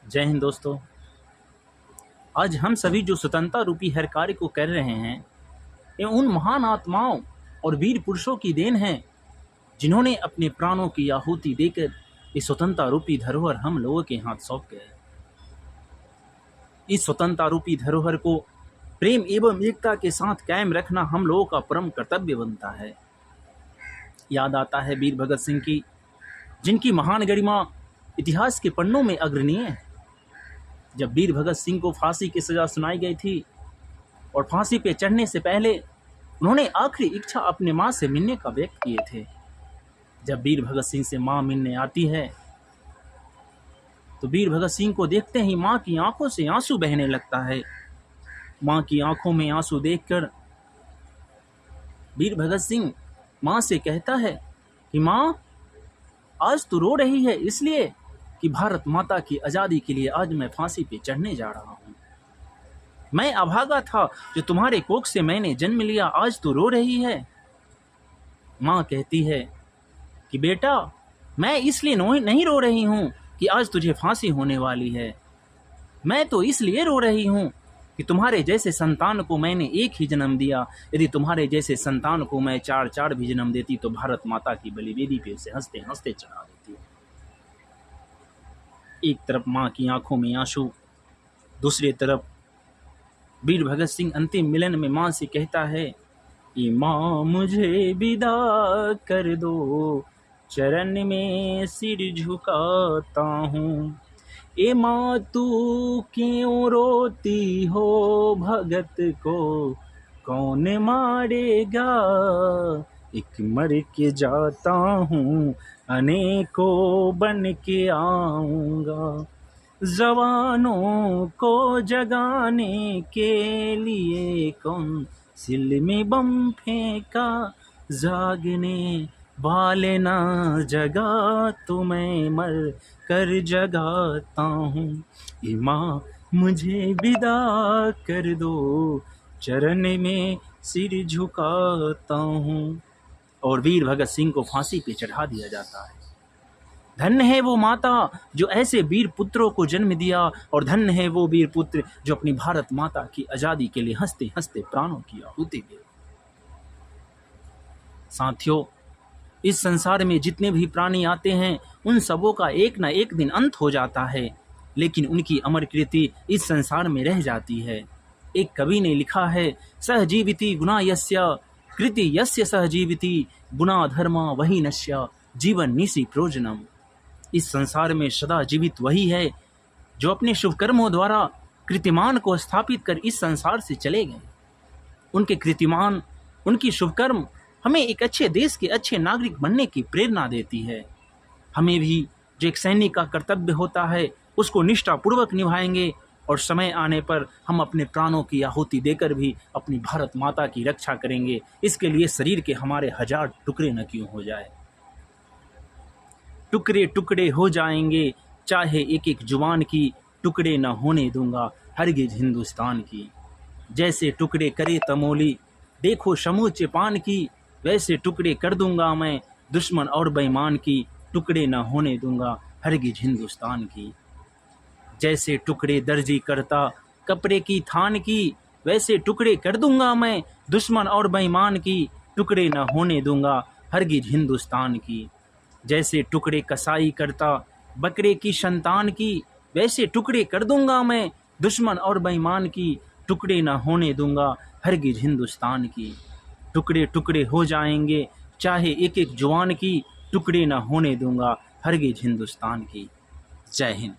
जय हिंद दोस्तों। आज हम सभी जो स्वतंत्रता रूपी हर कार्य को कर रहे हैं, ये उन महान आत्माओं और वीर पुरुषों की देन है जिन्होंने अपने प्राणों की आहुति देकर इस स्वतंत्रता रूपी धरोहर हम लोगों के हाथ सौंप गए। इस स्वतंत्रता रूपी धरोहर को प्रेम एवं एकता के साथ कायम रखना हम लोगों का परम कर्तव्य बनता है। याद आता है वीर भगत सिंह की, जिनकी महान गरिमा इतिहास के पन्नों में अग्रणीय है। जब वीर भगत सिंह को फांसी की सजा सुनाई गई थी और फांसी पे चढ़ने से पहले उन्होंने आखिरी इच्छा अपने मां से मिलने का व्यक्त किए थे। जब वीर भगत सिंह से मां मिलने आती है तो वीर भगत सिंह को देखते ही मां की आंखों से आंसू बहने लगता है। मां की आंखों में आंसू देखकर वीर भगत सिंह मां से कहता है कि मां, आज तू रो रही है इसलिए कि भारत माता की आज़ादी के लिए आज मैं फांसी पे चढ़ने जा रहा हूँ। मैं अभागा था जो तुम्हारे कोख से मैंने जन्म लिया, आज तू रो रही है। माँ कहती है कि बेटा, मैं इसलिए नहीं रो रही हूँ कि आज तुझे फांसी होने वाली है। मैं तो इसलिए रो रही हूँ कि तुम्हारे जैसे संतान को मैंने एक ही जन्म दिया। यदि तुम्हारे जैसे संतान को मैं चार चार भी जन्म देती तो भारत माता की बलिवेदी पे उसे हंसते हंसते चढ़ा देती। एक तरफ माँ की आंखों में आंसू, दूसरी तरफ वीर भगत सिंह अंतिम मिलन में माँ से कहता है कि माँ, मुझे विदा कर दो, चरण में सिर झुकाता हूँ। ए माँ, तू क्यों रोती हो, भगत को कौन मारेगा। एक मर के जाता हूँ, अनेकों बन के आऊँगा। जवानों को जगाने के लिए कौन सिल में बम फेंका। जागने वाले ना जगा तो मैं मर कर जगाता हूँ। ये माँ, मुझे विदा कर दो, चरण में सिर झुकाता हूँ। और वीर भगत सिंह को फांसी पे चढ़ा दिया जाता है। धन्य है वो माता जो ऐसे वीर पुत्रों को जन्म दिया, और धन्य है वो वीर पुत्र जो अपनी भारत माता की आज़ादी के लिए हंसते हंसते प्राणों की आहुति दे। साथियों, इस संसार में जितने भी प्राणी आते हैं उन सबों का एक न एक दिन अंत हो जाता है, लेकिन उनकी अमर कृति इस संसार में रह जाती है। एक कवि ने लिखा है, सहजीविति गुणा यस्य कृति यस्य सहजीविति, गुणा धर्मा वही नश्य, जीवन निशि प्रोजनम। इस संसार में सदा जीवित वही है जो अपने शुभ कर्मों द्वारा कृतिमान को स्थापित कर इस संसार से चले गए। उनके कृतिमान, उनकी शुभ कर्म हमें एक अच्छे देश के अच्छे नागरिक बनने की प्रेरणा देती है। हमें भी जो एक सैनिक का कर्तव्य होता है उसको निष्ठापूर्वक निभाएंगे, और समय आने पर हम अपने प्राणों की आहुति देकर भी अपनी भारत माता की रक्षा करेंगे। इसके लिए शरीर के हमारे 1000 टुकड़े न क्यों हो जाए, टुकड़े टुकड़े हो जाएंगे चाहे एक एक जुबान की, टुकड़े न होने दूंगा हरगिज हिंदुस्तान की। जैसे टुकड़े करे तमोली देखो समूचे पान की, वैसे टुकड़े कर दूंगा मैं दुश्मन और बेईमान की, टुकड़े न होने दूंगा हरगिज हिंदुस्तान की। जैसे टुकड़े दर्जी करता कपड़े की थान की, वैसे टुकड़े कर दूंगा मैं दुश्मन और बेईमान की, टुकड़े न होने दूंगा हरगिज हिंदुस्तान की। जैसे टुकड़े कसाई करता बकरे की संतान की, वैसे टुकड़े कर दूंगा मैं दुश्मन और बेईमान की, टुकड़े न होने दूंगा हरगिज हिंदुस्तान की। टुकड़े टुकड़े हो जाएंगे चाहे एक एक जवान की, टुकड़े न होने दूंगा हरगिज हिंदुस्तान की। जय हिंद।